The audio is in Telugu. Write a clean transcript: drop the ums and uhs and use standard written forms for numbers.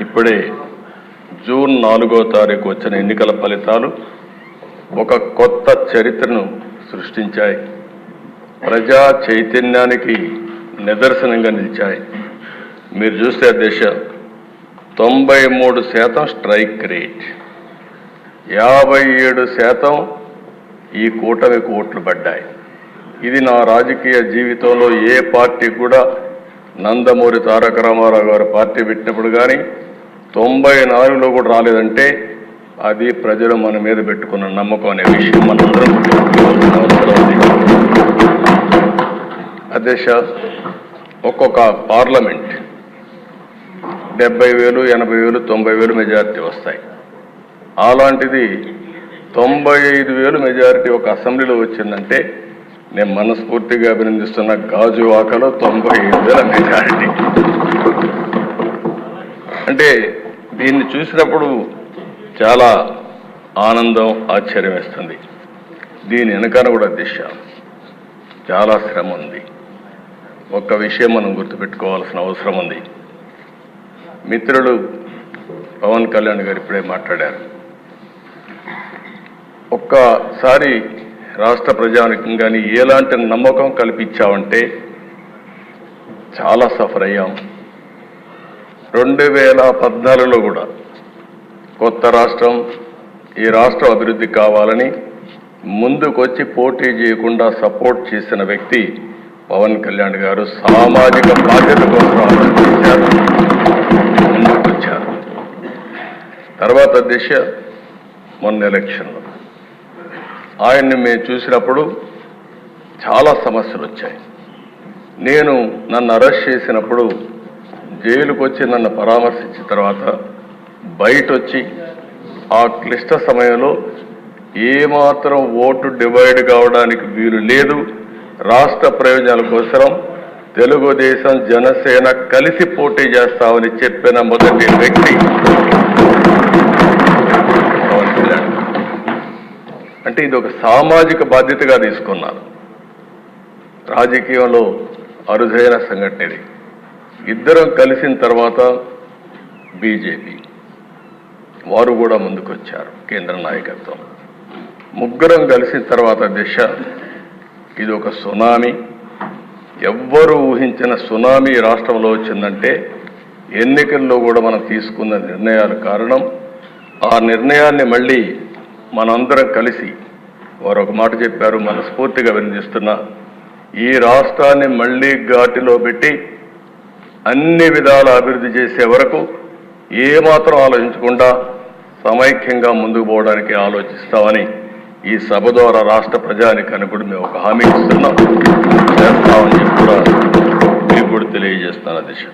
ఇప్పుడే జూన్ 4వ తారీఖు వచ్చిన ఎన్నికల ఫలితాలు ఒక కొత్త చరిత్రను సృష్టించాయి. ప్రజా చైతన్యానికి నిదర్శనంగా నిలిచాయి. మీరు చూస్తే దేశ 93% స్ట్రైక్ రేట్, 57% ఈ కూటమికి ఓట్లు పడ్డాయి. ఇది నా రాజకీయ జీవితంలో ఏ పార్టీ కూడా, నందమూరి తారక రామారావు గారు పార్టీ పెట్టినప్పుడు కానీ 94లో కూడా రాలేదంటే అది ప్రజలు మన మీద పెట్టుకున్న నమ్మకం అనే విషయం మనందరం గుర్తుంచుకోవాల్సిన అవసరం ఉంది. అధ్యక్ష, ఒక్కొక్క పార్లమెంట్ 70,000, 80,000, 90,000 మెజారిటీ వస్తాయి. అలాంటిది 95,000 మెజారిటీ ఒక అసెంబ్లీలో వచ్చిందంటే నేను మనస్ఫూర్తిగా అభినందిస్తున్న. గాజువాకలో 95,000 మెజారిటీ అంటే దీన్ని చూసినప్పుడు చాలా ఆనందం, ఆశ్చర్యం వేస్తుంది. దీని వెనకాల కూడా దిశ చాలా శ్రమ ఉంది. ఒక్క విషయం మనం గుర్తుపెట్టుకోవాల్సిన అవసరం ఉంది. మిత్రులు పవన్ కళ్యాణ్ గారు ఇప్పుడే మాట్లాడారు. ఒక్కసారి రాష్ట్ర ప్రజానికి కానీ ఎలాంటి నమ్మకం కల్పించామంటే చాలా సఫర్ అయ్యాం. 2014లో కూడా కొత్త రాష్ట్రం, ఈ రాష్ట్రం అభివృద్ధి కావాలని ముందుకొచ్చి పోటీ చేయకుండా సపోర్ట్ చేసిన వ్యక్తి పవన్ కళ్యాణ్ గారు. సామాజిక బాధ్యత కోసం ఆలోచించారు, ముందుకొచ్చారు. తర్వాత దిశ మొన్న ఎలక్షన్లో ఆయన్ని మేము చూసినప్పుడు చాలా సమస్యలు వచ్చాయి. నన్ను అరెస్ట్ చేసినప్పుడు జైలుకు వచ్చి నన్ను పరామర్శించిన తర్వాత బయట వచ్చి ఆ క్లిష్ట సమయంలో ఏమాత్రం ఓటు డివైడ్ కావడానికి వీలు లేదు, రాష్ట్ర ప్రయోజనాల కోసం తెలుగుదేశం, జనసేన కలిసి పోటీ చేస్తామని చెప్పిన మొదటి వ్యక్తి పవన్ కళ్యాణ్. అంటే ఇది ఒక సామాజిక బాధ్యతగా తీసుకున్నారు. రాజకీయంలో అరుదైన సంఘటన ఇది. ఇద్దరం కలిసిన తర్వాత బీజేపీ వారు కూడా ముందుకొచ్చారు, కేంద్ర నాయకత్వం. ముగ్గురం కలిసిన తర్వాత దిశ ఇది ఒక సునామీ. ఎవ్వరూ ఊహించిన సునామీ రాష్ట్రంలో వచ్చిందంటే ఎన్నికల్లో కూడా మనం తీసుకున్న నిర్ణయాలు కారణం. ఆ నిర్ణయాన్ని మళ్ళీ మనందరం కలిసి వారు ఒక మాట చెప్పారు, మనస్ఫూర్తిగా అభినందిస్తున్నా. ఈ రాష్ట్రాన్ని మళ్ళీ ఘాటిలో పెట్టి అన్ని విధాల అభివృద్ధి చేసే వరకు ఏమాత్రం ఆలోచించకుండా సమైక్యంగా ముందుకు పోవడానికి ఆలోచిస్తామని ఈ సభ ద్వారా రాష్ట్ర ప్రజానికానికి కూడా మేము ఒక హామీ ఇస్తున్నాం, చేస్తామని చెప్పి కూడా మీకు కూడా తెలియజేస్తున్నాను అధ్యక్ష.